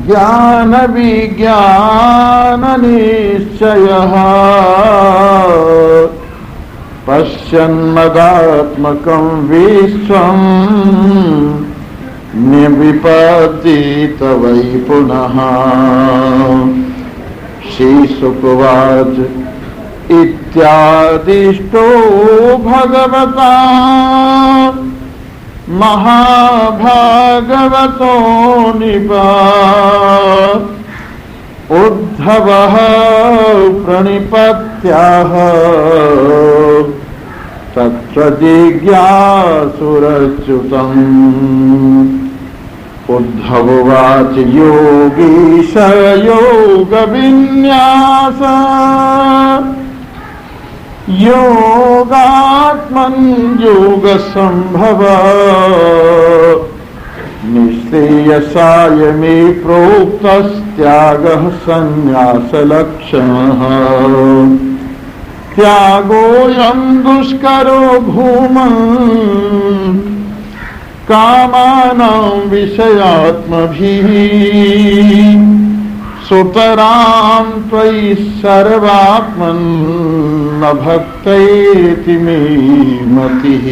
ज्ञान विज्ञान निश्चयः पश्यन्मदात्मकं विश्वं निविपद्येत वै पुनः। श्रीशुकवाच इत्यादिष्टो भगवता महाभागवतो निपा उद्धवः प्रणिपत्याह तत्र जिज्ञासुरच्युतम्। उद्धवोवाच योगीश योगविन्यास योगात्मन् योगसम्भव निःश्रेयसाय मे प्रोक्तस्त्यागः सन्न्यासलक्षणः। त्यागोऽयं दुष्करो भूमन् कामानां विषयात्मभिः सुतरां त्वयि सर्वात्मन् न भक्तेति मे मतिः।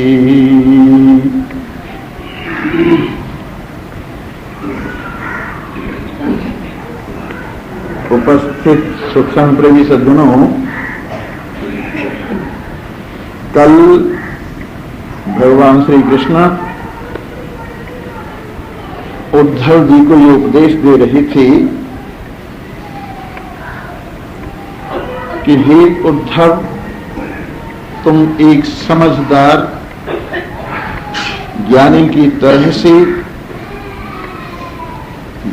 उपस्थित सूक्ष्म प्रेमी सज्जनों, कल भगवान श्री कृष्ण उद्धव जी को ये उपदेश दे रही थी कि हे उद्धव, तुम एक समझदार ज्ञानी की तरह से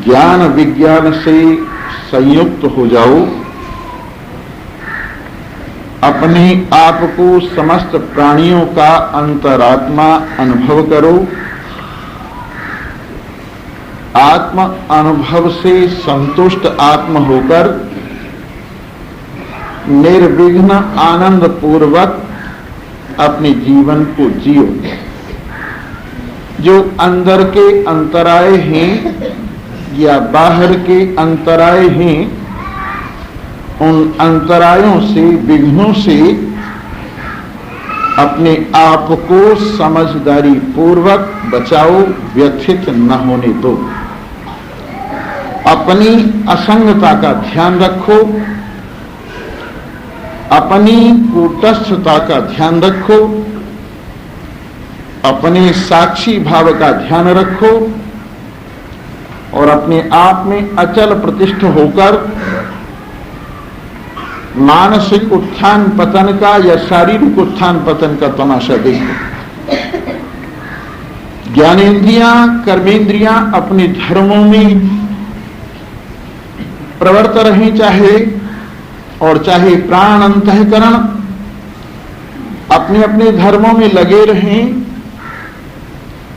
ज्ञान विज्ञान से संयुक्त हो जाओ, अपने आप को समस्त प्राणियों का अंतरात्मा अनुभव करो, आत्म अनुभव से संतुष्ट आत्म होकर निर्विघ्न आनंद पूर्वक अपने जीवन को जियो। जो अंदर के अंतराय हैं या बाहर के अंतराय हैं, उन अंतरायों से, विघ्नों से अपने आप को समझदारी पूर्वक बचाओ, व्यथित न होने दो। अपनी असंगता का ध्यान रखो, अपनी कूटस्थता का ध्यान रखो, अपने साक्षी भाव का ध्यान रखो और अपने आप में अचल प्रतिष्ठ होकर मानसिक उत्थान पतन का या शारीरिक उत्थान पतन का तमाशा देखो। ज्ञानेन्द्रियां, कर्मेंद्रियां अपने धर्मों में प्रवर्त रहें चाहे, और चाहे प्राण अंतःकरण अपने अपने धर्मों में लगे रहें,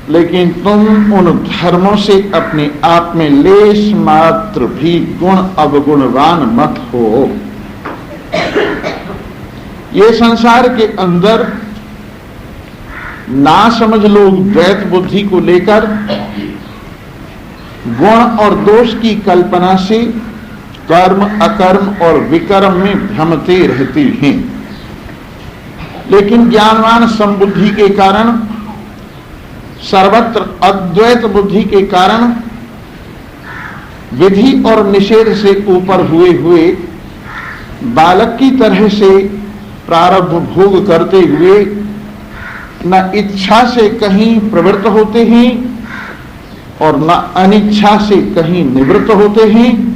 लेकिन तुम उन धर्मों से अपने आप में लेश मात्र भी गुण अवगुणवान मत हो। ये संसार के अंदर ना समझ लोग द्वैत बुद्धि को लेकर गुण और दोष की कल्पना से कर्म, अकर्म और विकर्म में भ्रमते रहते हैं। लेकिन ज्ञानवान समबुद्धि के कारण, सर्वत्र अद्वैत बुद्धि के कारण विधि और निषेध से ऊपर हुए हुए बालक की तरह से प्रारब्ध भोग करते हुए न इच्छा से कहीं प्रवृत्त होते हैं और न अनिच्छा से कहीं निवृत्त होते हैं।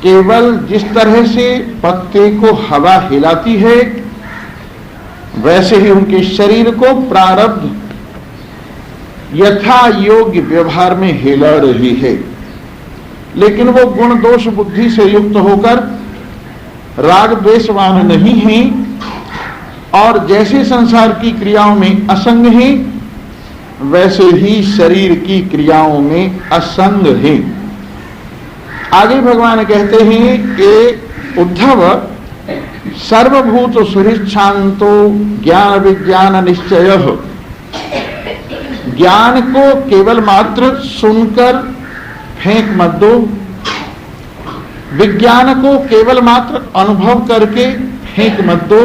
केवल जिस तरह से पत्ते को हवा हिलाती है, वैसे ही उनके शरीर को प्रारब्ध यथा योग्य व्यवहार में हिला रही है। लेकिन वो गुण दोष बुद्धि से युक्त होकर राग द्वेषवान नहीं है और जैसे संसार की क्रियाओं में असंग है, वैसे ही शरीर की क्रियाओं में असंग है। आगे भगवान कहते हैं कि उद्धव, सर्वभूत सुहृच्छांतो ज्ञान विज्ञान निश्चय। ज्ञान को केवल मात्र सुनकर फेंक मत दो। विज्ञान को केवल मात्र अनुभव करके फेंक मत दो।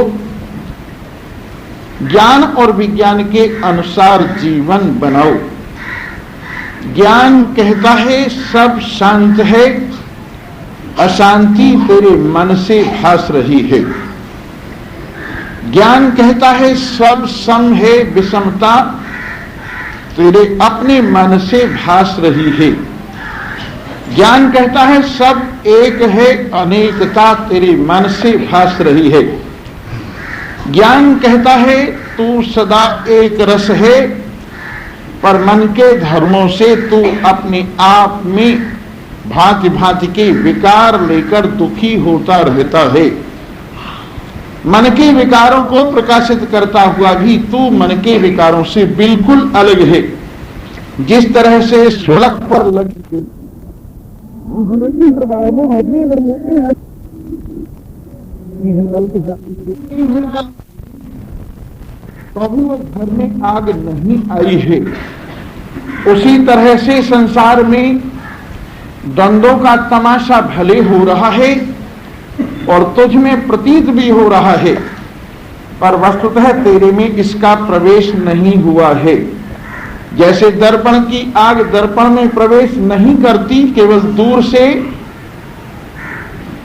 ज्ञान और विज्ञान के अनुसार जीवन बनाओ। ज्ञान कहता है सब शांत है, अशांति तेरे मन से भास रही है। ज्ञान कहता है सब सम है, विषमता तेरे अपने मन से भास रही है। ज्ञान कहता है सब एक है, अनेकता तेरे मन से भास रही है। ज्ञान कहता है तू सदा एक रस है, पर मन के धर्मों से तू अपने आप में भांति भांति के विकार लेकर दुखी होता रहता है। मन के विकारों को प्रकाशित करता हुआ भी तू मन के विकारों से बिल्कुल अलग है। जिस तरह से सड़क पर लगी तो भी वो घर में आग नहीं आई है, उसी तरह से संसार में द्वंद्वों का तमाशा भले हो रहा है और तुझ में प्रतीत भी हो रहा है, पर वस्तुतः तेरे में इसका प्रवेश नहीं हुआ है। जैसे दर्पण की आग दर्पण में प्रवेश नहीं करती, केवल दूर से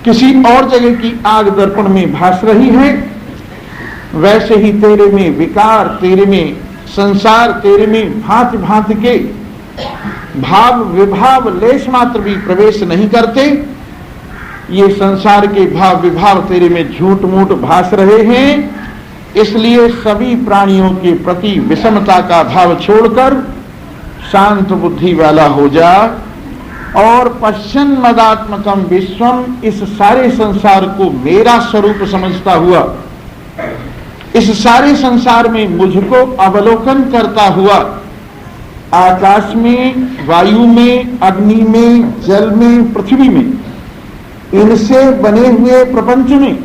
किसी और जगह की आग दर्पण में भास रही है, वैसे ही तेरे में विकार, तेरे में संसार, तेरे में भांति भांति के भाव विभाव लेश मात्र भी प्रवेश नहीं करते। ये संसार के भाव विभाव तेरे में झूठ मूठ भास रहे हैं। इसलिए सभी प्राणियों के प्रति विषमता का भाव छोड़कर शांत बुद्धि वाला हो जा और पश्चिम मदात्मकम विश्वम, इस सारे संसार को मेरा स्वरूप समझता हुआ, इस सारे संसार में मुझको अवलोकन करता हुआ, आकाश में, वायु में, अग्नि में, जल में, पृथ्वी में, इनसे बने हुए प्रपंच में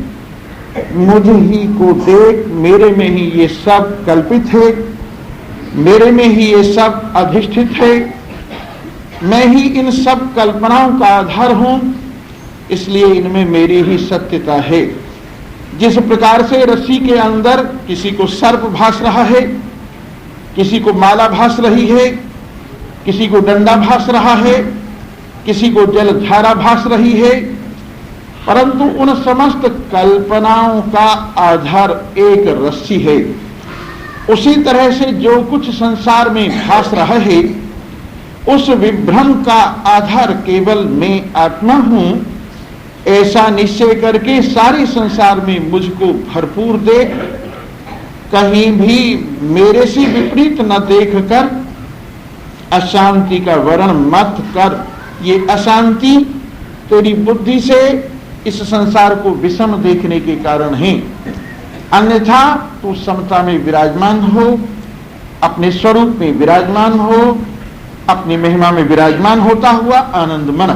मुझ ही को देख। मेरे में ही ये सब कल्पित है, मेरे में ही ये सब अधिष्ठित है, मैं ही इन सब कल्पनाओं का आधार हूं, इसलिए इनमें मेरी ही सत्यता है। जिस प्रकार से रस्सी के अंदर किसी को सर्प भास रहा है, किसी को माला भास रही है, किसी को डंडा भास रहा है, किसी को जलधारा भास रही है, परंतु उन समस्त कल्पनाओं का आधार एक रस्सी है। उसी तरह से जो कुछ संसार में भास रहा है, उस विभ्रम का आधार केवल मैं आत्मा हूं, ऐसा निश्चय करके सारे संसार में मुझको भरपूर देख, कहीं भी मेरे से विपरीत न देखकर अशांति का वर्ण मत कर। ये अशांति तेरी बुद्धि से इस संसार को विषम देखने के कारण है, अन्यथा तू समता में विराजमान हो, अपने स्वरूप में विराजमान हो, अपनी महिमा में विराजमान होता हुआ आनंद मन।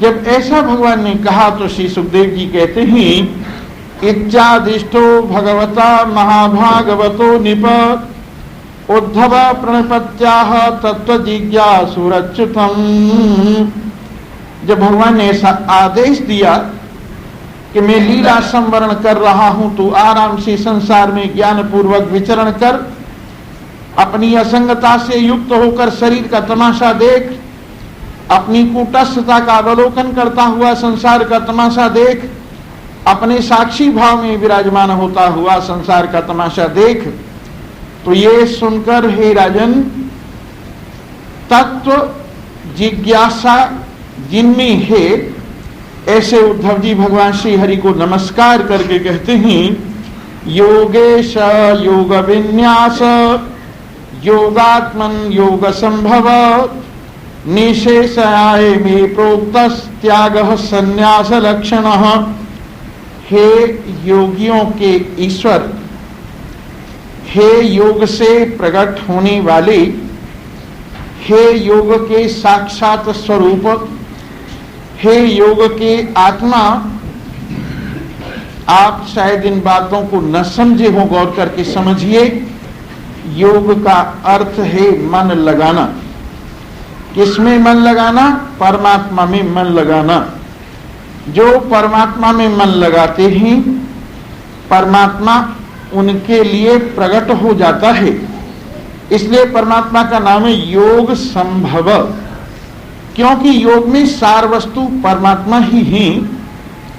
जब ऐसा भगवान ने कहा तो श्री सुखदेव जी कहते हैं, इच्छादिष्टो भगवता महाभागवतो निप उद्धव प्रणपत्याह तत्व जिज्ञासुरच्युतम। जब भगवान ने ऐसा आदेश दिया कि मैं लीला संवरण कर रहा हूं, तो आराम से संसार में ज्ञान पूर्वक विचरण कर, अपनी असंगता से युक्त होकर शरीर का तमाशा देख, अपनी कूटस्थता का अवलोकन करता हुआ संसार का तमाशा देख, अपने साक्षी भाव में विराजमान होता हुआ संसार का तमाशा देख। तो ये सुनकर हे राजन, तत्व जिज्ञासा जिनमें है, ऐसे उद्धव जी भगवान श्री हरि को नमस्कार करके कहते हैं, योगेश योग विन्यास योगात्मन योग संभव निशेषाय में प्रोक्त त्याग संन्यास लक्षण। हे योगियों के ईश्वर, हे योग से प्रकट होने वाले, हे योग के साक्षात स्वरूप, हे योग के आत्मा, आप शायद इन बातों को न समझे हो, गौर करके समझिए। योग का अर्थ है मन लगाना। किसमें मन लगाना? परमात्मा में मन लगाना। जो परमात्मा में मन लगाते हैं, परमात्मा उनके लिए प्रकट हो जाता है। इसलिए परमात्मा का नाम है योग संभव, क्योंकि योग में सार वस्तु परमात्मा ही है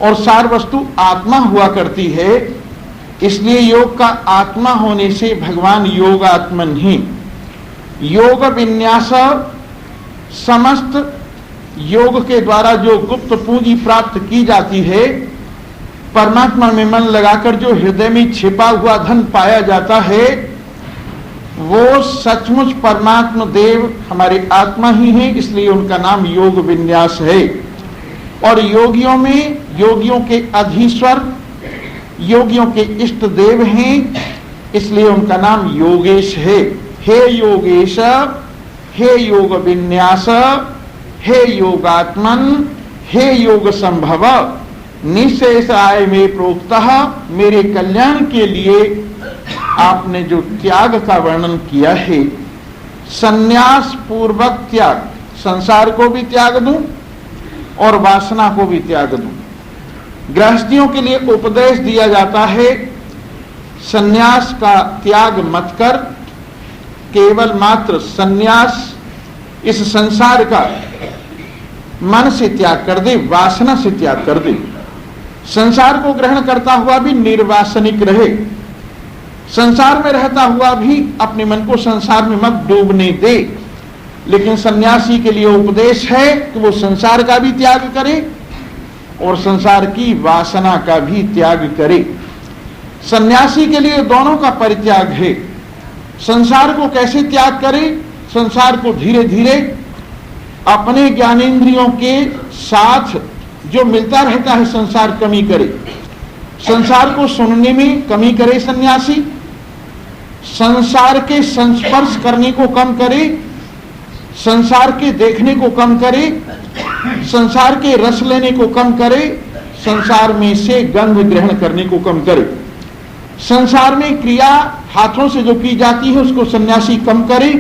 और सार वस्तु आत्मा हुआ करती है। इसलिए योग का आत्मा होने से भगवान योगात्मन ही। योग विन्यास समस्त योग के द्वारा जो गुप्त पूंजी प्राप्त की जाती है, परमात्मा में मन लगाकर जो हृदय में छिपा हुआ धन पाया जाता है, वो सचमुच परमात्मा देव हमारे आत्मा ही है। इसलिए उनका नाम योग विन्यास है। और योगियों में योगियों के अधीश्वर, योगियों के इष्ट देव हैं, इसलिए उनका नाम योगेश है। हे योगेश, हे योग विन्यास, हे योगात्मन, हे योग संभव, निशेष आय में प्रोक्तः, मेरे कल्याण के लिए आपने जो त्याग का वर्णन किया है, संन्यास पूर्वक त्याग, संसार को भी त्याग दूं और वासना को भी त्याग दूं। गृहस्थियों के लिए उपदेश दिया जाता है, संन्यास का त्याग मत कर, केवल मात्र संन्यास इस संसार का मन से त्याग कर दे, वासना से त्याग कर दे। संसार को ग्रहण करता हुआ भी निर्वासनिक रहे, संसार में रहता हुआ भी अपने मन को संसार में मत डूबने दे। लेकिन सन्यासी के लिए उपदेश है कि वो संसार का भी त्याग करे और संसार की वासना का भी त्याग करे। सन्यासी के लिए दोनों का परित्याग है। संसार को कैसे त्याग करे? संसार को धीरे धीरे अपने ज्ञानेंद्रियों के साथ जो मिलता रहता है संसार कमी करे। संसार को सुनने में कमी करे सन्यासी, संसार के संस्पर्श करने को कम करे, संसार के देखने को कम करे, संसार के रस लेने को कम करे, संसार में से गंध ग्रहण करने को कम करे। संसार में क्रिया हाथों से जो की जाती है उसको सन्यासी कम करे।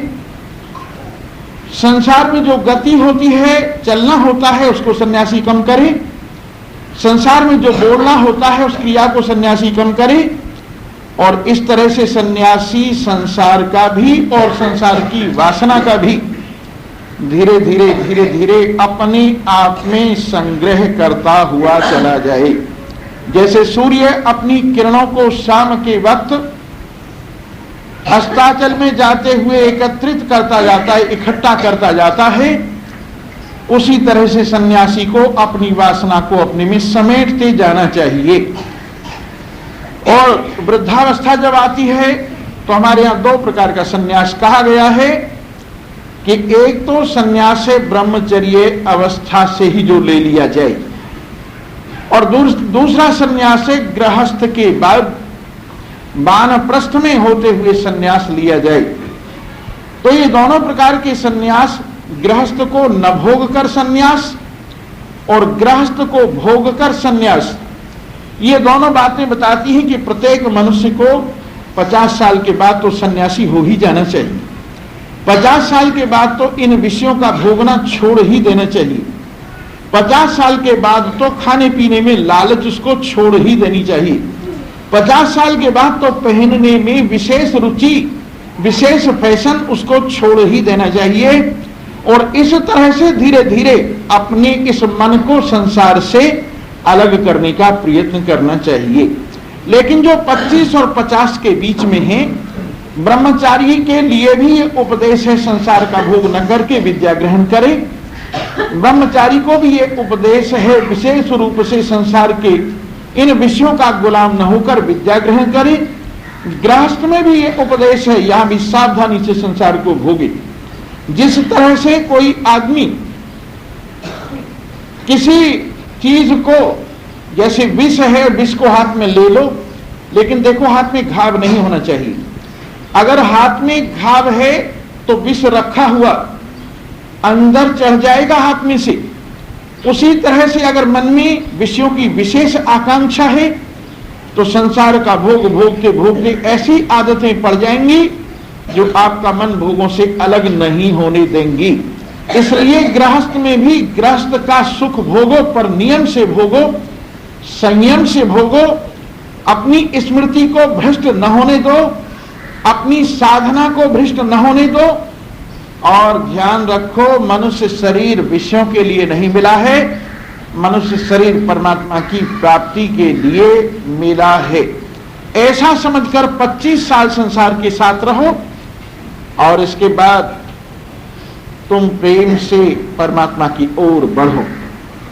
संसार में जो गति होती है, चलना होता है, उसको सन्यासी कम करे। संसार में जो बोलना होता है उस क्रिया को सन्यासी कम करे। और इस तरह से सन्यासी संसार का भी और संसार की वासना का भी धीरे धीरे धीरे धीरे अपने आप में संग्रह करता हुआ चला जाए। जैसे सूर्य अपनी किरणों को शाम के वक्त अस्ताचल में जाते हुए एकत्रित करता जाता है, इकट्ठा करता जाता है, उसी तरह से सन्यासी को अपनी वासना को अपने में समेटते जाना चाहिए। और वृद्धावस्था जब आती है तो हमारे यहां दो प्रकार का सन्यास कहा गया है कि एक तो सन्यास है ब्रह्मचर्य अवस्था से ही जो ले लिया जाए, और दूसरा सन्यास है गृहस्थ के बाद वानप्रस्थ में होते हुए सन्यास लिया जाए। तो ये दोनों प्रकार के सन्यास, गृहस्थ को न भोग कर सन्यास और गृहस्थ को भोग कर सन्यास, ये दोनों बातें बताती हैं कि प्रत्येक मनुष्य को 50 साल के बाद तो सन्यासी हो ही जाना चाहिए। 50 साल के बाद तो इन विषयों का भोगना छोड़ ही देना चाहिए। 50 साल के बाद तो खाने पीने में लालच उसको छोड़ ही देनी चाहिए। 50 साल के बाद तो पहनने में विशेष रुचि, विशेष फैशन उसको छोड़ ही देना चाहिए। और इस तरह से धीरे धीरे अपने इस मन को संसार से अलग करने का प्रयत्न करना चाहिए। लेकिन जो 25 और 50 के बीच में है, ब्रह्मचारी के लिए भी ये उपदेश है संसार का भोग न करके विद्या ग्रहण करे। ब्रह्मचारी को भी ये उपदेश है विशेष रूप से संसार के इन विषयों का गुलाम न होकर विद्या ग्रहण करे। गृहस्थ में भी ये उपदेश है, यहां भी सावधानी से संसार को भोगे। जिस तरह से कोई आदमी किसी चीज को, जैसे विष है, विष को हाथ में ले लो, लेकिन देखो हाथ में घाव नहीं होना चाहिए। अगर हाथ में घाव है तो विष रखा हुआ अंदर चढ़ जाएगा हाथ में से। उसी तरह से अगर मन में विषयों की विशेष आकांक्षा है तो संसार का भोग भोगते भोगते ऐसी आदतें पड़ जाएंगी जो आपका मन भोगों से अलग नहीं होने देंगी। इसलिए गृहस्थ में भी गृहस्थ का सुख भोगो, पर नियम से भोगो, संयम से भोगो, अपनी स्मृति को भ्रष्ट न होने दो, अपनी साधना को भ्रष्ट न होने दो। और ध्यान रखो, मनुष्य शरीर विषयों के लिए नहीं मिला है, मनुष्य शरीर परमात्मा की प्राप्ति के लिए मिला है। ऐसा समझकर 25 साल संसार के साथ रहो और इसके बाद तुम प्रेम से परमात्मा की ओर बढ़ो।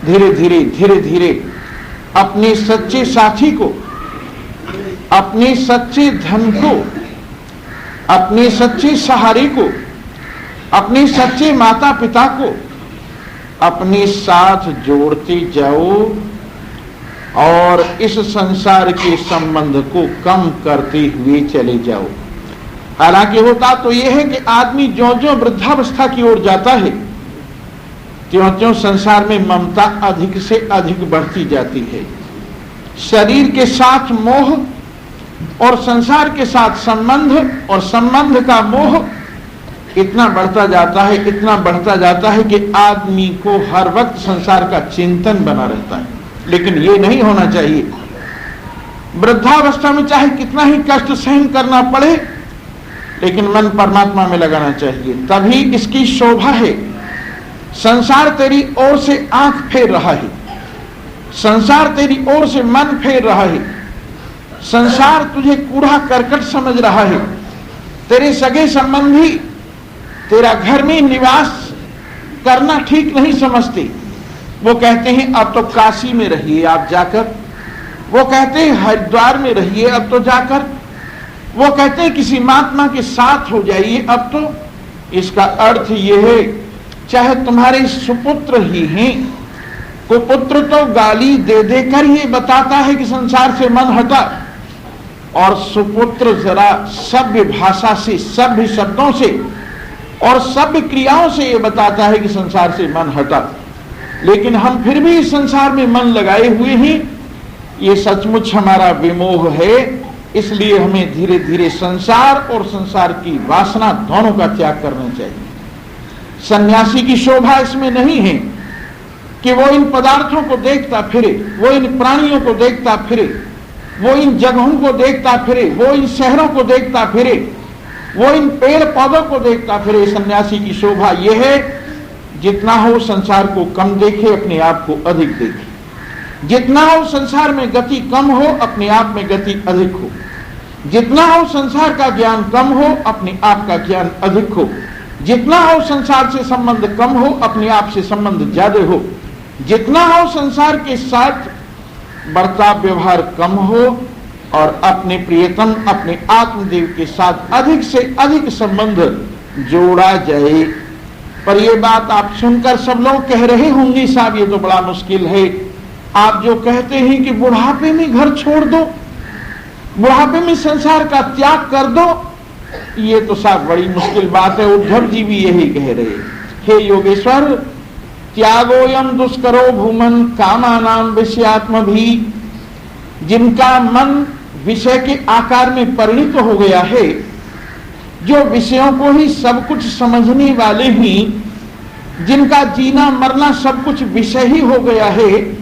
धीरे धीरे धीरे धीरे अपने सच्चे साथी को, अपने सच्चे धन को, अपने सच्चे सहारे को, अपने सच्चे माता पिता को अपने साथ जोड़ते जाओ और इस संसार के संबंध को कम करते हुए चले जाओ। हालांकि होता तो यह है कि आदमी ज्यों-ज्यों वृद्धावस्था की ओर जाता है, त्यों-त्यों संसार में ममता अधिक से अधिक बढ़ती जाती है। शरीर के साथ मोह और संसार के साथ संबंध और संबंध का मोह इतना बढ़ता जाता है, इतना बढ़ता जाता है कि आदमी को हर वक्त संसार का चिंतन बना रहता है। लेकिन ये नहीं होना चाहिए। वृद्धावस्था में चाहे कितना ही कष्ट सहन करना पड़े, लेकिन मन परमात्मा में लगाना चाहिए, तभी इसकी शोभा है। संसार तेरी ओर से आंख फेर रहा है, संसार तेरी ओर से मन फेर रहा है, संसार तुझे कूड़ा करकट समझ रहा है। तेरे सगे संबंधी तेरा घर में निवास करना ठीक नहीं समझते। वो कहते हैं अब तो काशी में रहिए आप जाकर, वो कहते हैं हरिद्वार में रहिए अब तो जाकर, वो कहते हैं किसी महात्मा के साथ हो जाइए अब तो। इसका अर्थ ये है, चाहे तुम्हारे सुपुत्र ही हैं, कुपुत्र तो गाली दे देकर ये बताता है कि संसार से मन हटा, और सुपुत्र जरा सभ्य भाषा से, सभ्य शब्दों से और सभ्य क्रियाओं से ये बताता है कि संसार से मन हटा। लेकिन हम फिर भी इस संसार में मन लगाए हुए हैं। ये सचमुच हमारा विमोह है। इसलिए हमें धीरे धीरे संसार और संसार की वासना दोनों का त्याग करना चाहिए। सन्यासी की शोभा इसमें नहीं है कि वो इन पदार्थों को देखता फिरे, वो इन प्राणियों को देखता फिरे, वो इन जगहों को देखता फिरे, वो इन शहरों को देखता फिरे, वो इन पेड़ पौधों को देखता फिरे। सन्यासी की शोभा यह है, जितना हो संसार को कम देखे, अपने आप को अधिक देखे। जितना हो संसार में गति कम हो, अपने आप में गति अधिक हो। जितना हो संसार का ज्ञान कम हो, अपने आप का ज्ञान अधिक हो। जितना हो संसार से संबंध कम हो, अपने आप से संबंध ज्यादा हो। जितना हो संसार के साथ बर्ताव व्यवहार कम हो और अपने प्रियतम, अपने आत्मदेव के साथ अधिक से अधिक संबंध जोड़ा जाए। पर यह बात आप सुनकर सब लोग कह रहे होंगे, साहब ये तो बड़ा मुश्किल है। आप जो कहते हैं कि बुढ़ापे में घर छोड़ दो, बुढ़ापे में संसार का त्याग कर दो, ये तो साहब बड़ी मुश्किल बात है। उद्धव जी भी यही कह रहे, हे योगेश्वर, त्यागोयम दुष्करो भूमन कामानाम विषयात्म भी। जिनका मन विषय के आकार में परिणित हो गया है, जो विषयों को ही सब कुछ समझने वाले ही, जिनका जीना मरना सब कुछ विषय ही हो गया है,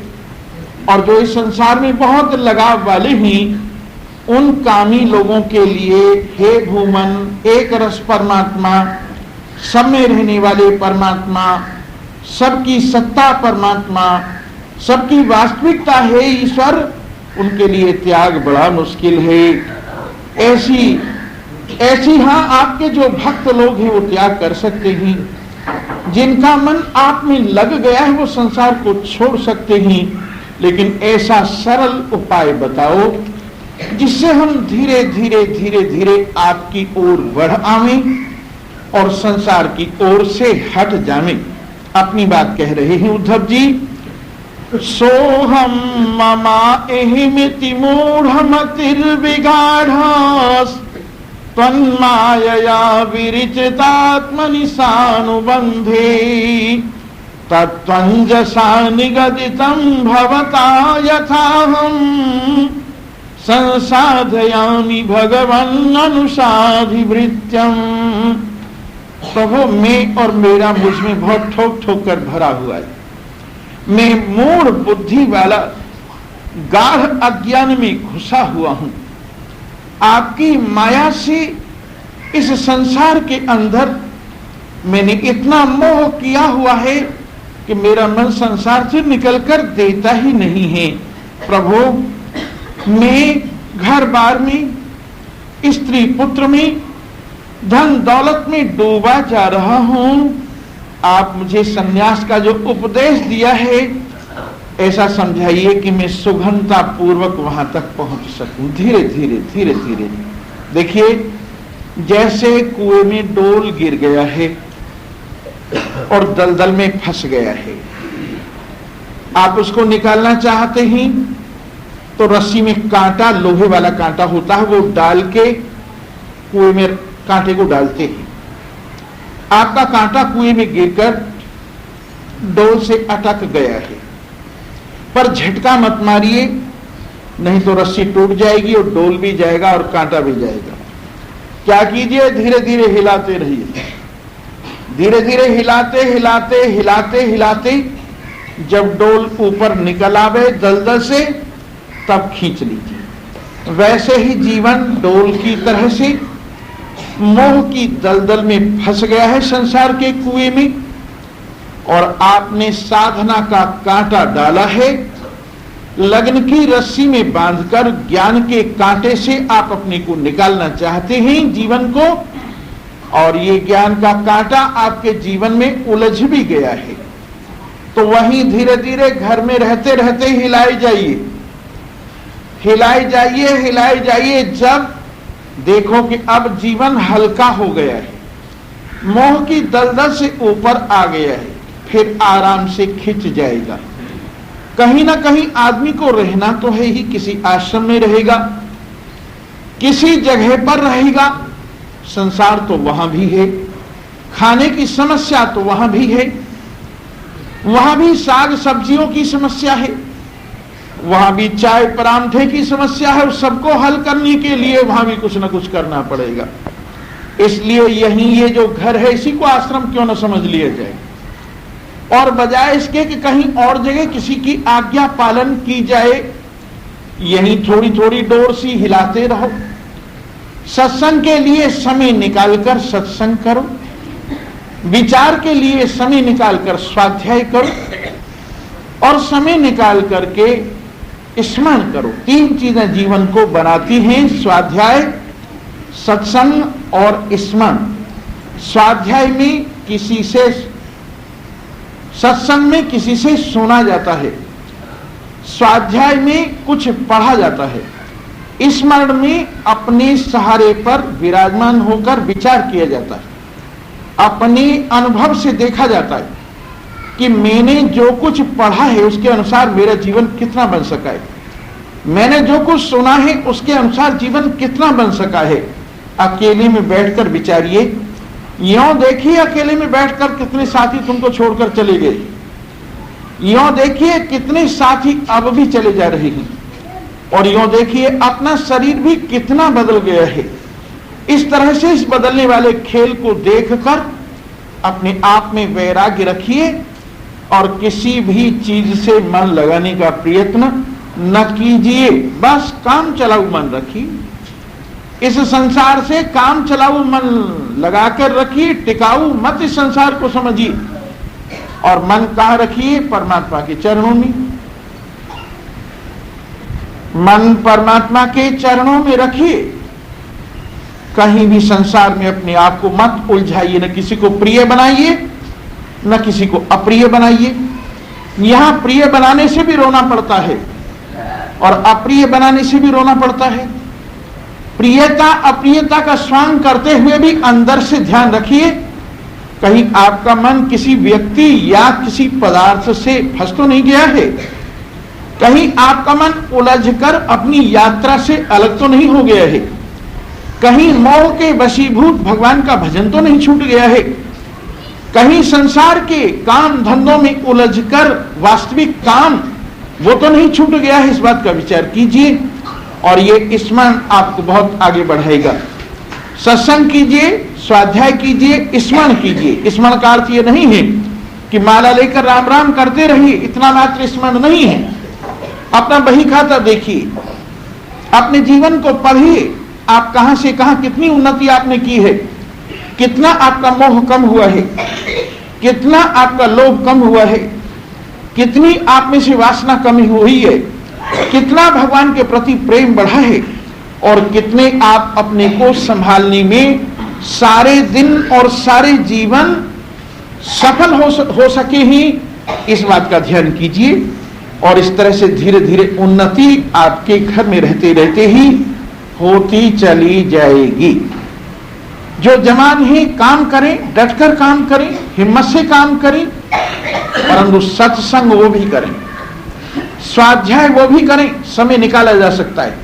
और जो इस संसार में बहुत लगाव वाले ही, उन कामी लोगों के लिए हे भूमन, एक रस परमात्मा, सब में रहने वाले परमात्मा, सबकी सत्ता परमात्मा, सबकी वास्तविकता है ईश्वर, उनके लिए त्याग बड़ा मुश्किल है। ऐसी हाँ आपके जो भक्त लोग हैं वो त्याग कर सकते हैं। जिनका मन आप में लग गया है वो संसार को छोड़ सकते हैं। लेकिन ऐसा सरल उपाय बताओ जिससे हम धीरे धीरे धीरे धीरे आपकी ओर बढ़ आवें और संसार की ओर से हट जावें। अपनी बात कह रहे हैं उद्धव जी। सोहम ममा एहिमिति मूढ़मतिर्विगाढ़ास् त्वन्मायया विरिचितात्मनि सानुबन्धे तत्त्वञ्जसा निगदितं भवता यथाहं संसाधयामि भगवन् अनुसाधिवृत्यम्। प्रभु मैं और मेरा मुझ में बहुत ठोक ठोक कर भरा हुआ है। मैं मूढ़ बुद्धि वाला गाढ़ अज्ञान में घुसा हुआ हूं। आपकी माया से इस संसार के अंदर मैंने इतना मोह किया हुआ है कि मेरा मन संसार से निकलकर देता ही नहीं है। प्रभु मैं घर बार में, स्त्री पुत्र में, धन दौलत में डूबा जा रहा हूं। आप मुझे सन्यास का जो उपदेश दिया है ऐसा समझाइए कि मैं सुगमता पूर्वक वहां तक पहुंच सकूं। धीरे धीरे धीरे धीरे। देखिए जैसे कुएं में डोल गिर गया है और दलदल में फंस गया है, आप उसको निकालना चाहते हैं तो रस्सी में कांटा, लोहे वाला कांटा होता है, वो डाल के कुएं में कांटे को डालते हैं। आपका कांटा कुएं में गिरकर डोल से अटक गया है, पर झटका मत मारिए, नहीं तो रस्सी टूट जाएगी और डोल भी जाएगा और कांटा भी जाएगा। क्या कीजिए, धीरे धीरे हिलाते रहिए, धीरे धीरे हिलाते हिलाते हिलाते हिलाते जब डोल ऊपर निकल आवे दलदल से तब खींच लीजिए। वैसे ही जीवन डोल की तरह से मोह की दलदल में फंस गया है संसार के कुएं में, और आपने साधना का कांटा डाला है। लगन की रस्सी में बांधकर ज्ञान के कांटे से आप अपने को निकालना चाहते हैं जीवन को, और ये ज्ञान का कांटा आपके जीवन में उलझ भी गया है। तो वहीं धीरे धीरे घर में रहते रहते हिलाए जाइए, हिलाए जाइए, हिलाए जाइए। जब देखो कि अब जीवन हल्का हो गया है, मोह की दलदल से ऊपर आ गया है, फिर आराम से खिंच जाएगा। कहीं ना कहीं आदमी को रहना तो है ही, किसी आश्रम में रहेगा, किसी जगह पर रहेगा। संसार तो वहां भी है, खाने की समस्या तो वहां भी है, वहां भी साग सब्जियों की समस्या है, वहां भी चाय परांठे की समस्या है। उस सबको हल करने के लिए वहां भी कुछ ना कुछ करना पड़ेगा। इसलिए यही ये जो घर है इसी को आश्रम क्यों न समझ लिया जाए, और बजाय इसके कि कहीं और जगह किसी की आज्ञा पालन की जाए, यहीं थोड़ी थोड़ी डोर सी हिलाते रहो। सत्संग के लिए समय निकालकर सत्संग करो, विचार के लिए समय निकालकर स्वाध्याय करो, और समय निकाल करके स्मरण करो। तीन चीजें जीवन को बनाती हैं, स्वाध्याय, सत्संग और स्मरण। स्वाध्याय में किसी से, सत्संग में किसी से सुना जाता है, स्वाध्याय में कुछ पढ़ा जाता है, स्मरण में अपने सहारे पर विराजमान होकर विचार किया जाता है, अपने अनुभव से देखा जाता है कि मैंने जो कुछ पढ़ा है उसके अनुसार मेरा जीवन कितना बन सका है, मैंने जो कुछ सुना है उसके अनुसार जीवन कितना बन सका है। अकेले में बैठकर विचारिए, यों देखिए अकेले में बैठकर कितने साथी तुमको छोड़कर चले गए, यों देखिए कितने साथी अब भी चले जा रहे हैं, और यों देखिए अपना शरीर भी कितना बदल गया है। इस तरह से इस बदलने वाले खेल को देखकर अपने आप में वैराग्य रखिए, और किसी भी चीज से मन लगाने का प्रयत्न न कीजिए, बस काम चलाऊ मन रखिए। इस संसार से काम चलाऊ मन लगाकर रखिए, टिकाऊ मत इस संसार को समझिए, और मन कहां रखिए? परमात्मा के चरणों में। मन परमात्मा के चरणों में रखिए, कहीं भी संसार में अपने आप को मत उलझाइए, न किसी को प्रिय बनाइए न किसी को अप्रिय बनाइए। यहां प्रिय बनाने से भी रोना पड़ता है और अप्रिय बनाने से भी रोना पड़ता है। प्रियता अप्रियता का स्वांग करते हुए भी अंदर से ध्यान रखिए, कहीं आपका मन किसी व्यक्ति या किसी पदार्थ से फंस तो नहीं गया है, कहीं आपका मन उलझकर अपनी यात्रा से अलग तो नहीं हो गया है, कहीं मोह के वशीभूत भगवान का भजन तो नहीं छूट गया है, कहीं संसार के काम धंधों में उलझकर वास्तविक काम वो तो नहीं छूट गया है। इस बात का विचार कीजिए, और ये स्मरण आपको बहुत आगे बढ़ाएगा। सत्संग कीजिए, स्वाध्याय कीजिए, स्मरण कीजिए। स्मरण का अर्थ ये नहीं है कि माला लेकर राम राम करते रहिए, इतना मात्र स्मरण नहीं है। अपना बही खाता देखिए, अपने जीवन को पढ़िए, आप कहां से कहां कितनी उन्नति आपने की है, कितना आपका मोह कम हुआ है, कितना आपका लोभ कम हुआ है, कितनी आप में से वासना कमी हुई है, कितना भगवान के प्रति प्रेम बढ़ा है, और कितने आप अपने को संभालने में सारे दिन और सारे जीवन सफल हो सके ही, इस बात का ध्यान कीजिए। और इस तरह से धीरे धीरे उन्नति आपके घर में रहते रहते ही होती चली जाएगी। जो जवान ही काम करें, डटकर काम करें, हिम्मत से काम करें, परंतु सत्संग वो भी करें, स्वाध्याय वो भी करें, समय निकाला जा सकता है।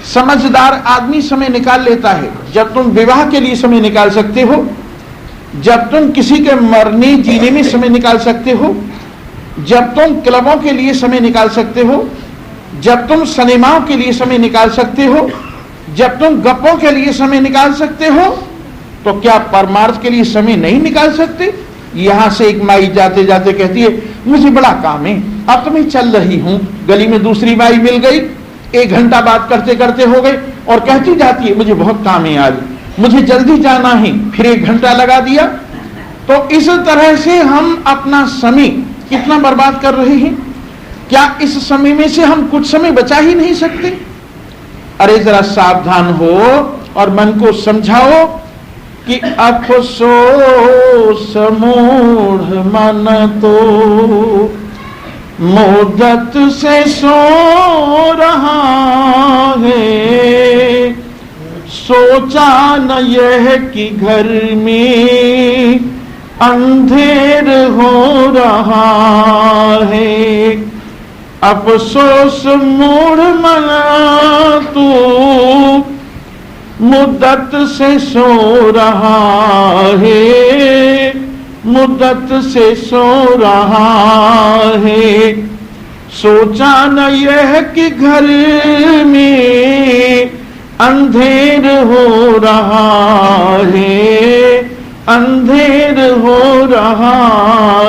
समझदार आदमी समय निकाल लेता है। जब तुम विवाह के लिए समय निकाल सकते हो, जब तुम किसी के मरने जीने में समय निकाल सकते हो, जब तुम क्लबों के लिए समय निकाल सकते हो, जब तुम सिनेमाओं के लिए समय निकाल सकते हो, जब तुम गप्पों के लिए समय निकाल सकते हो, तो क्या परमार्थ के लिए समय नहीं निकाल सकते? यहां से एक माई जाते जाते कहती है, मुझे बड़ा काम है, अब तो मैं चल रही हूं, गली में दूसरी माई मिल गई, 1 घंटा बात करते करते हो गए, और कहती जाती है, मुझे बहुत काम है आज, मुझे जल्दी जाना है, फिर 1 घंटा लगा दिया। तो इस तरह से हम अपना समय कितना बर्बाद कर रहे हैं। क्या इस समय में से हम कुछ समय बचा ही नहीं सकते? अरे जरा सावधान हो और मन को समझाओ कि अफसोस मूढ़ मन तो मुद्दत से सो रहा है, सोचा न यह कि घर में अंधेर हो रहा है। अफसोस मूढ़ मन तू मुद्दत से सो रहा है, मुद्दत से सो रहा है। सोचा न यह कि घर में अंधेर हो रहा है, अंधेर हो रहा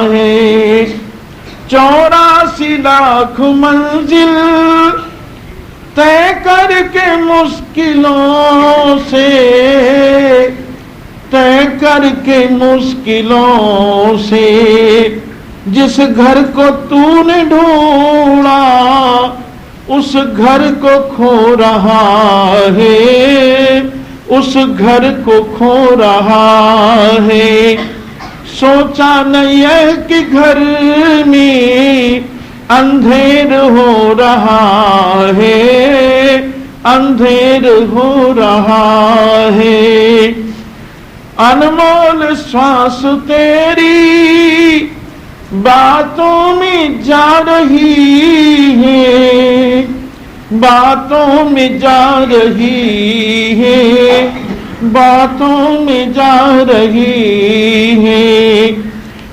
है। 84 लाख मंजिल तय करके मुश्किलों से, तय करके मुश्किलों से, जिस घर को तूने ढूंढा उस घर को खो रहा है, उस घर को खो रहा है। सोचा न यह कि घर में अंधेर हो रहा है, अंधेर हो रहा है। अनमोल श्वास तेरी बातों में जा रही है, बातों में जा रही है, बातों में जा रही है।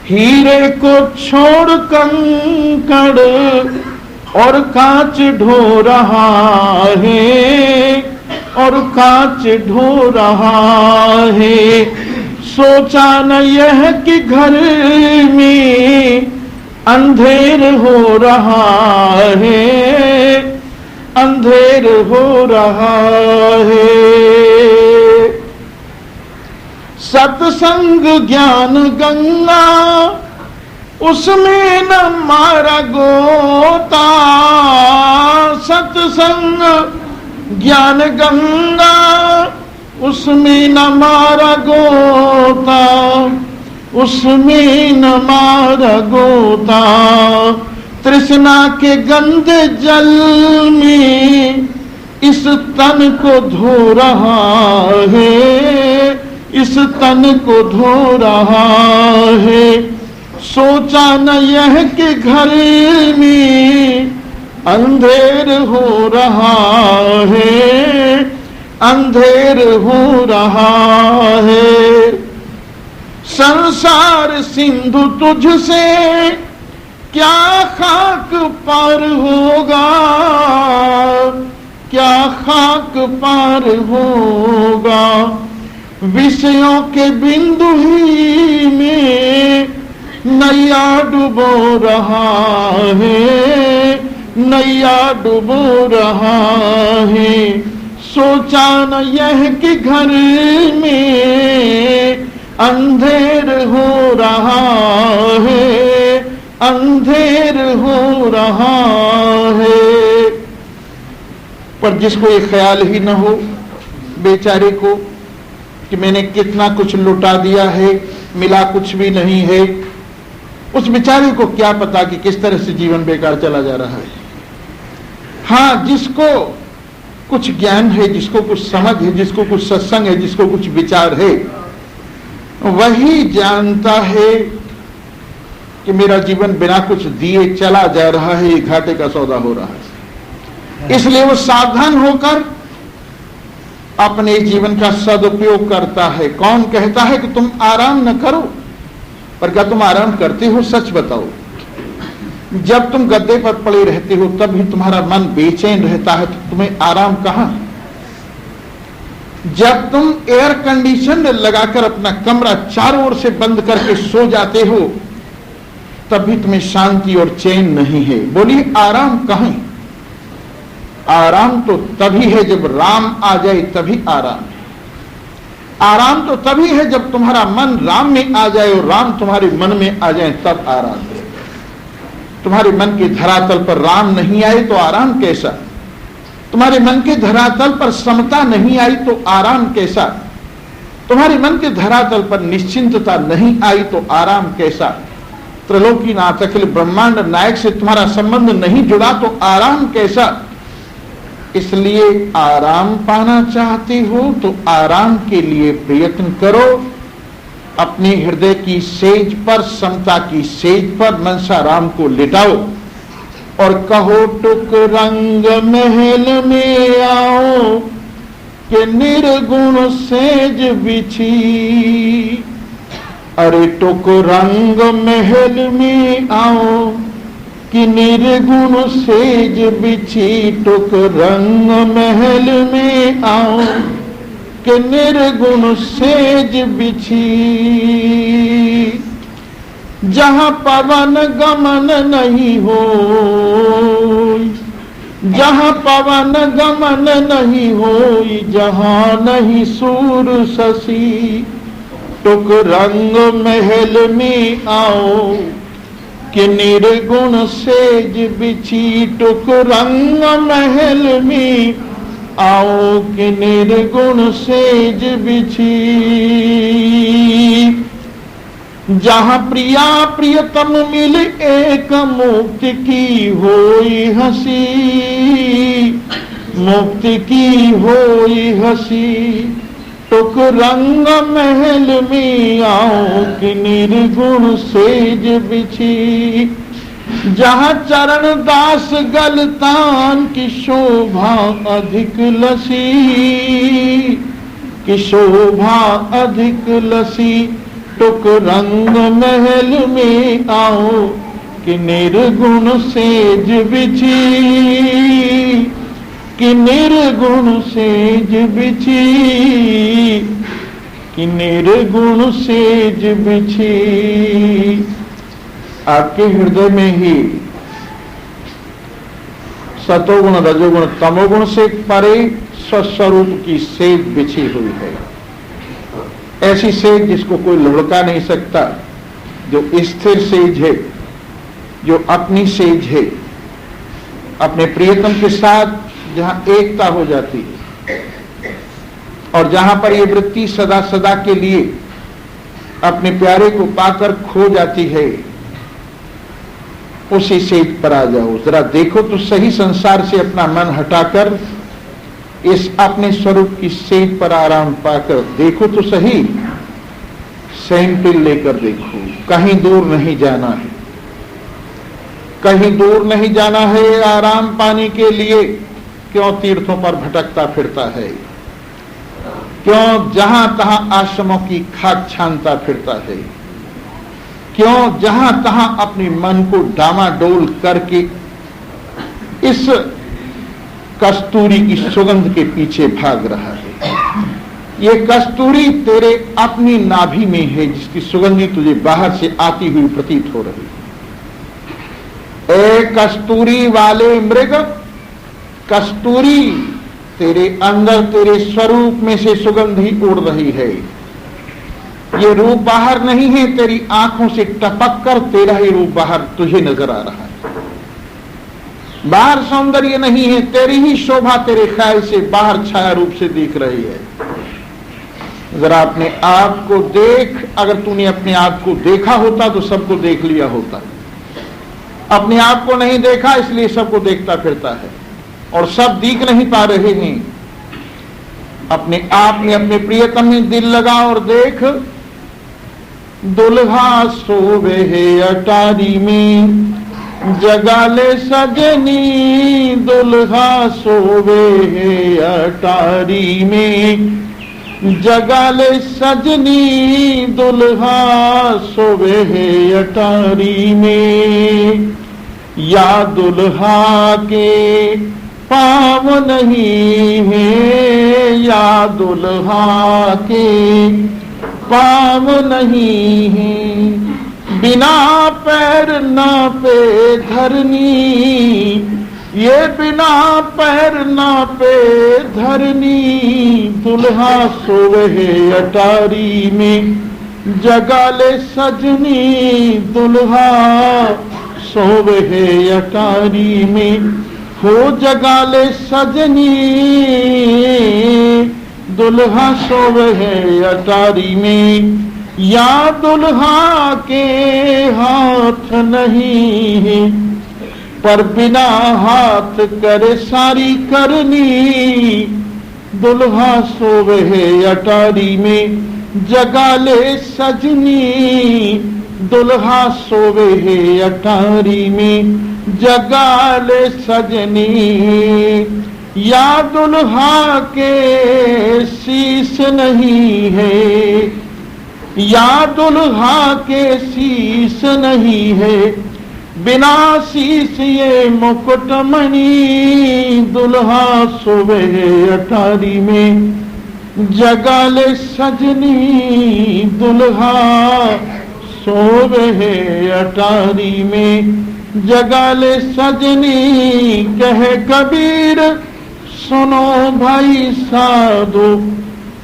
हीरे को छोड़ कंकड़ और कांच ढो रहा है, और कांच ढो रहा है। सोचा न यह कि घर में अंधेर हो रहा है, अंधेर हो रहा है। सत्संग ज्ञान गंगा उसमें न मारा गोता, सत्संग ज्ञान गंगा उसमें न मारा गोता, उसमें न मारा गोता। तृष्णा के गंदे जल में इस तन को धो रहा है, इस तन को धो रहा है। सोचा न यह कि घर में अंधेर हो रहा है, अंधेर हो रहा है। संसार सिंधु तुझसे क्या खाक पार होगा, क्या खाक पार होगा। विषयों के बिंदु ही में नैया डुबो रहा है, नैया डुबो रहा है। सोचा न यह कि घर में अंधेर हो रहा है, अंधेर हो रहा है। पर जिसको ये ख्याल ही न हो बेचारे को कि मैंने कितना कुछ लुटा दिया है, मिला कुछ भी नहीं है, उस बेचारे को क्या पता कि किस तरह से जीवन बेकार चला जा रहा है। हाँ, जिसको कुछ ज्ञान है, जिसको कुछ समझ है, जिसको कुछ सत्संग है, जिसको कुछ विचार है, वही जानता है कि मेरा जीवन बिना कुछ दिए चला जा रहा है, ये घाटे का सौदा हो रहा है। इसलिए वो सावधान होकर अपने जीवन का सदुपयोग करता है। कौन कहता है कि तुम आराम न करो, पर क्या तुम आराम करते हो? सच बताओ। जब तुम गद्दे पर पड़े रहते हो तब भी तुम्हारा मन बेचैन रहता है, तो तुम्हें आराम कहां? जब तुम एयर कंडीशन लगाकर अपना कमरा चारों ओर से बंद करके सो जाते हो तब भी तुम्हें शांति और चैन नहीं है। बोलिए आराम कहां? आराम तो तभी है जब राम आ जाए, तभी आराम है। आराम तो तभी है जब तुम्हारा मन राम में आ जाए और राम तुम्हारे मन में आ जाए, तब आराम है। तुम्हारे मन के धरातल पर राम नहीं आए तो आराम कैसा? तुम्हारे मन के धरातल पर समता नहीं आई तो आराम कैसा? तुम्हारे मन के धरातल पर निश्चिंतता नहीं आई तो आराम कैसा? त्रिलोकीनाथ अखिल ब्रह्मांड नायक से तुम्हारा संबंध नहीं जुड़ा तो आराम कैसा? इसलिए आराम पाना चाहते हो तो आराम के लिए प्रयत्न करो। अपने हृदय की सेज पर, समता की सेज पर मनसा राम को लिटाओ और कहो टुक रंग महल में आओ कि निर्गुण सेज बिछी। अरे टुक रंग महल में आओ कि निर्गुण सेज बिछी। टुक रंग महल में आओ कि निर्गुण सेज बिछी। जहां पवन गमन नहीं हो, जहां पवन गमन नहीं हो, जहां नहीं सूर शशि। टुक रंग महल में आओ कि निर्गुण सेज बिछी। टुक रंग महल में आओ कि निर्गुण सेज बिछी। जहां प्रिया प्रियतम मिल एक मुक्ति की होई हंसी। मुक्ति की होई हंसी। टुक रंग महल में आओ कि निर्गुण सेज बिछी। जहां चरण दास गलतान की शोभा अधिक लसी। की शोभा अधिक लसी। टुक रंग महल में आओ कि निर्गुण सेज बिछी। कि निर्गुण सेज बिछी। कि निर्गुण सेज बिछी। आपके हृदय में ही सतोगुण रजोगुण तमोगुण से परे स्वस्वरूप की सेज बिछी हुई है। ऐसी सेज जिसको कोई लुढ़का नहीं सकता, जो स्थिर सेज है, जो अपनी सेज है, अपने प्रियतम के साथ जहां एकता हो जाती है और जहां पर ये वृत्ति सदा सदा के लिए अपने प्यारे को पाकर खो जाती है, उसी सेज पर आ जाओ। जरा देखो तो सही, संसार से अपना मन हटाकर इस अपने स्वरूप की सेज पर आराम पाकर देखो तो सही। सैंपिल लेकर देखो, कहीं दूर नहीं जाना है, कहीं दूर नहीं जाना है आराम पाने के लिए। क्यों तीर्थों पर भटकता फिरता है? क्यों जहां तहां आश्रमों की खाक छानता फिरता है? क्यों जहां तहां अपने मन को डामाडोल करके इस कस्तूरी की सुगंध के पीछे भाग रहा है? ये कस्तूरी तेरे अपनी नाभि में है, जिसकी सुगंधी तुझे बाहर से आती हुई प्रतीत हो रही है। ए कस्तूरी वाले मृग, कस्तूरी तेरे अंदर तेरे स्वरूप में से सुगंधी उड़ रही है। ये रूप बाहर नहीं है, तेरी आंखों से टपक कर तेरा ही रूप बाहर तुझे नजर आ रहा है। बाहर सौंदर्य नहीं है, तेरी ही शोभा तेरे ख्याल से बाहर छाया रूप से दिख रही है। जरा अपने आप को देख, अगर तूने अपने आप को देखा होता तो सबको देख लिया होता। अपने आप को नहीं देखा, इसलिए सबको देखता फिरता है और सब दिख नहीं पा रहे हैं। अपने आप में, अपने प्रियतम में दिल लगा और देख। दुल्हा सोवे है अटारी में, जगा ले सजनी, दुल्हा सोवे है अटारी में, जगा ले सजनी, दुल्हा सोवे है अटारी में। या दुल्हा के पाँव नहीं है, या दुल्हा के पाँव नहीं है, बिना पैर ना पे धरनी, ये बिना पैर ना पे धरनी, दुल्हा सोवे है अटारी में, जगा ले सजनी, दुल्हा सोवे है अटारी में। हो जगा ले सजनी, दुल्हा सोवे है अटारी में। या दुल्हा के हाथ नहीं है, पर बिना हाथ करे सारी करनी, दुल्हा सोवे है अटारी में, जगा ले सजनी, दुल्हा सोवे है अटारी में, जगा ले सजनी। या दुल्हा के शीश नहीं है, या दुल्हा के शीश नहीं है, बिना शीश ये मुकुटमणि, दुल्हा सोवे है अटारी में, जगा ले सजनी, दुल्हा सोवे है अटारी में, जगा ले सजनी। कहे कबीर सुनो भाई साधु,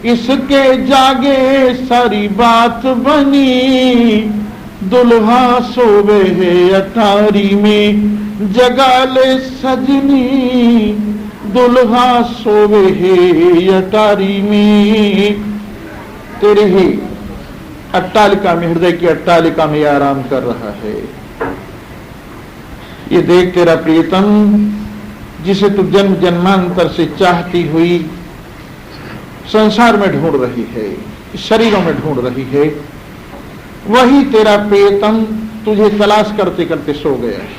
इसके जागे सारी बात बनी, दुल्हा सोवे है अटारी में, जगा ले सजनी, दुल्हा सोवे है अटारी में। तेरे ही अट्टालिका में, हृदय की अट्टालिका में आराम कर रहा है। ये देख तेरा प्रियतम, जिसे तू जन्म जन्मांतर से चाहती हुई संसार में ढूंढ रही है, शरीरों में ढूंढ रही है, वही तेरा प्रियतम तुझे तलाश करते करते सो गया है।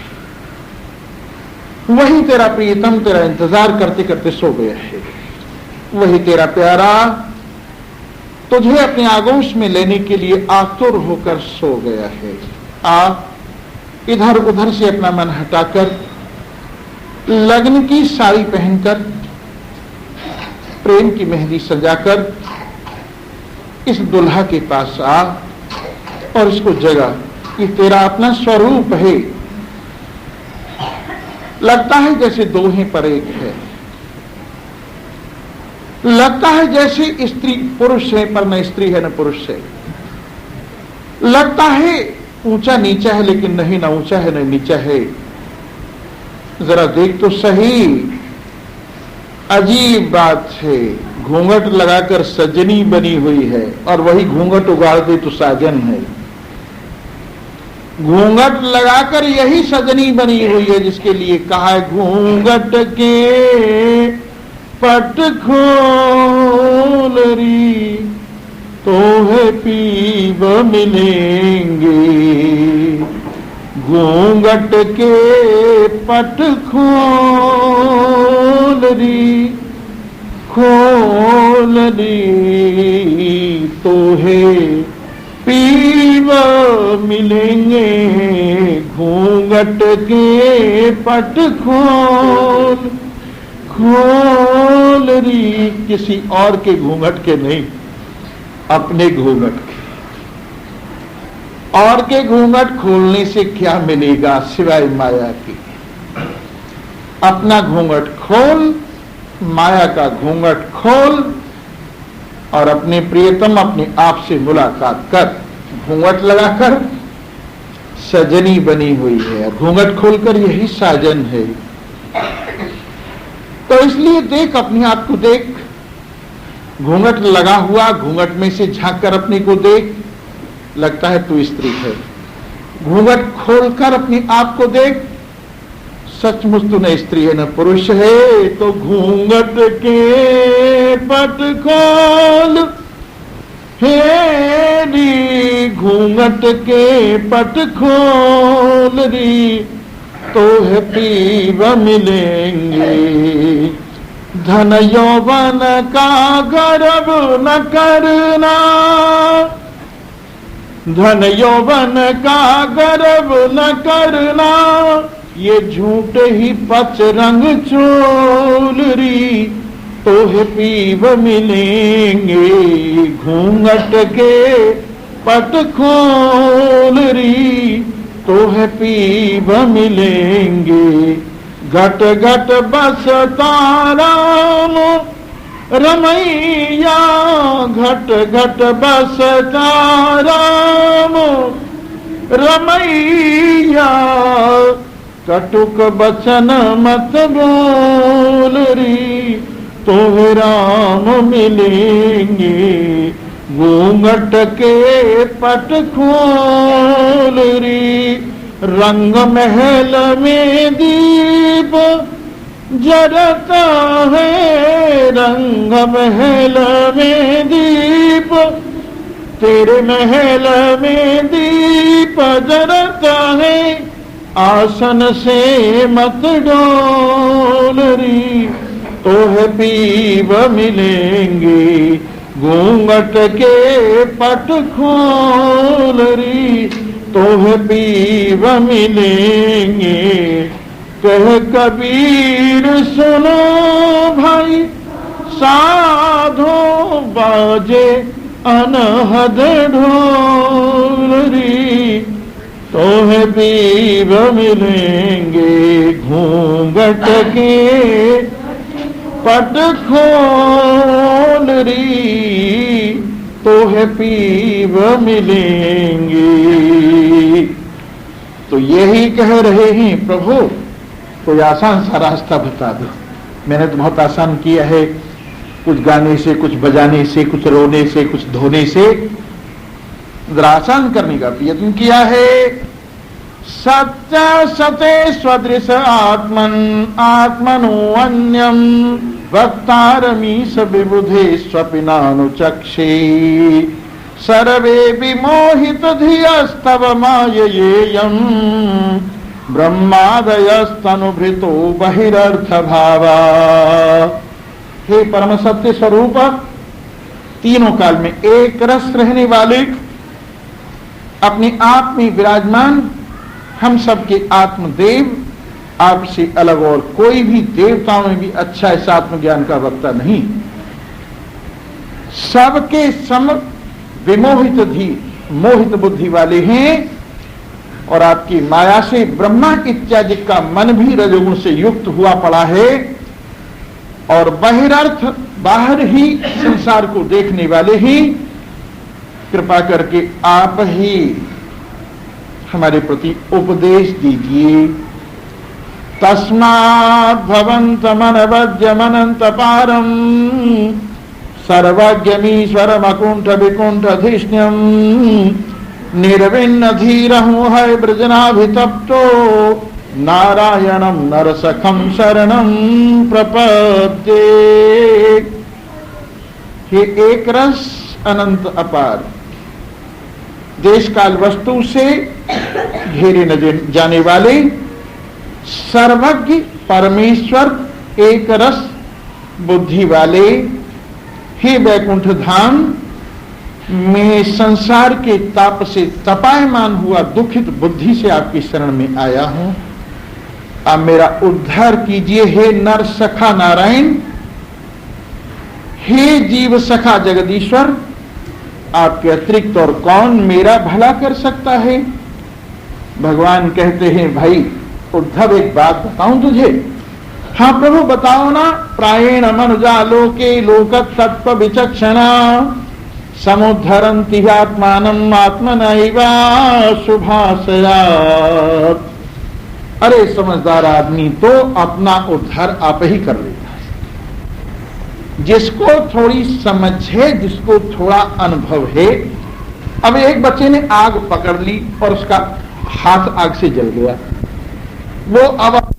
वही तेरा प्रियतम तेरा इंतजार करते करते सो गया है। वही तेरा प्यारा तुझे अपने आगोश में लेने के लिए आतुर होकर सो गया है। आ इधर उधर से अपना मन हटाकर, लगन की साड़ी पहनकर, प्रेम की मेहंदी सजाकर इस दुल्हा के पास आ और इसको जगा। ये तेरा अपना स्वरूप है। लगता है जैसे दो हैं पर एक है, लगता है जैसे स्त्री पुरुष है पर न स्त्री है न पुरुष है, लगता है ऊंचा नीचा है लेकिन नहीं, ना ऊंचा है न नीचा है। जरा देख तो सही, अजीब बात है। घूंघट लगाकर सजनी बनी हुई है और वही घूंघट उगाड़ दे तो साजन है। घूंघट लगाकर यही सजनी बनी हुई है, जिसके लिए कहा है घूंघट के पट खोल री तो है पीब मिलेंगे। घूंघट के पट खोल री तो है पीब मिलेंगे। घूंघट के पट खोल खोल री, किसी और के घूंघट के नहीं, अपने घूंघट के। और के घूंघट खोलने से क्या मिलेगा सिवाय माया की। अपना घूंघट खोल, माया का घूंघट खोल और अपने प्रियतम अपने आप से मुलाकात कर। घूंघट लगाकर सजनी बनी हुई है, घूंघट खोलकर यही साजन है। तो इसलिए देख, अपने आप को देख, घूंघट लगा हुआ, घूंघट में से झांक कर अपने को देख, लगता है तू स्त्री है। घूंघट खोलकर अपने आप को देख, सचमुच तू न स्त्री है न पुरुष है। तो घूंघट के पट खोल हे री, घूंघट के पट खोल री, तो है पीव मिलेंगे। धन यौवन का गर्व न करना, धन यौवन का गर्व न करना, ये झूठ ही पच रंग चोलरी, तो है पीव मिलेंगे। घूंघट के पट खोलरी, तो है पीव मिलेंगे। घट घट बसता राम रमैया, घट घट बसता राम रमैया, कटुक बचन मत बोल री, तो राम मिलेंगे। घूंघट के पट खोल री, रंग महल में दीप जरता है, रंग महल में दीप, तेरे महल में दीप जरता है, आसन से मत डोल री, तो है पीव मिलेंगे। घूंघट के पट खोल री, तो है पीव मिलेंगे। कह कबीर सुनो भाई साधो, बाजे अनहद ढोल री, तो है पीव मिलेंगे। घूंघट के पट खोल री, तो है पीव मिलेंगे। तो यही कह रहे हैं प्रभु, कोई आसान सा रास्ता बता दो। मैंने तो बहुत आसान किया है, कुछ गाने से, कुछ बजाने से, कुछ रोने से, कुछ धोने से, आसान करने का प्रयत्न किया है। सत्य सते स्वदृश आत्मन आत्मनो अन्यम, वक्तारमीश विबुधे स्वपिनानुचक्षे, सर्वे विमोहित धियस्तव माययेयम्, ब्रह्मादयस्तनुभृतो बहिरर्थ भावा। हे परम सत्य स्वरूप, तीनों काल में एक रस रहने वाले, अपने आप में विराजमान, हम सबके आत्मदेव, आपसे अलग और कोई भी देवताओं में भी अच्छा इस आत्मज्ञान का वक्ता नहीं। सबके सम विमोहित धी, मोहित बुद्धि वाले हैं, और आपकी माया से ब्रह्मा इत्यादि का मन भी रजोगुण से युक्त हुआ पड़ा है, और बहिरर्थ बाहर ही संसार को देखने वाले ही। कृपा करके आप ही हमारे प्रति उपदेश दीजिए। तस्मात् भवन्तमनवद्यमनंत पारम, सर्वज्ञमीश्वरम अकुंठ विकुंठधिष्ण्यम, निर्विण्ण धीरहु है ब्रजनाभितप्तो, नारायणम नरसखम शरणम प्रपद्ये। हे एक रस अनंत अपार, देश काल वस्तु से घेरे न जाने वाले, सर्वज्ञ परमेश्वर एक रस बुद्धि वाले, हे वैकुंठ धाम, मैं संसार के ताप से तपायमान हुआ दुखित बुद्धि से आपकी शरण में आया हूं। आप मेरा उद्धार कीजिए। हे नर सखा नारायण, हे जीव सखा जगदीश्वर, आपके अतिरिक्त और कौन मेरा भला कर सकता है। भगवान कहते हैं, भाई उद्धव एक बात बताऊं तुझे। हाँ प्रभु बताओ ना। प्रायेण मनुजा लोके लोक तत्व विचक्षणा समुद्धरन्ति आत्मानम् आत्मनैवा शुभाशयात्। अरे समझदार आदमी तो अपना उद्धार आप ही कर लेता है। जिसको थोड़ी समझ है, जिसको थोड़ा अनुभव है। अब एक बच्चे ने आग पकड़ ली और उसका हाथ आग से जल गया, वो अब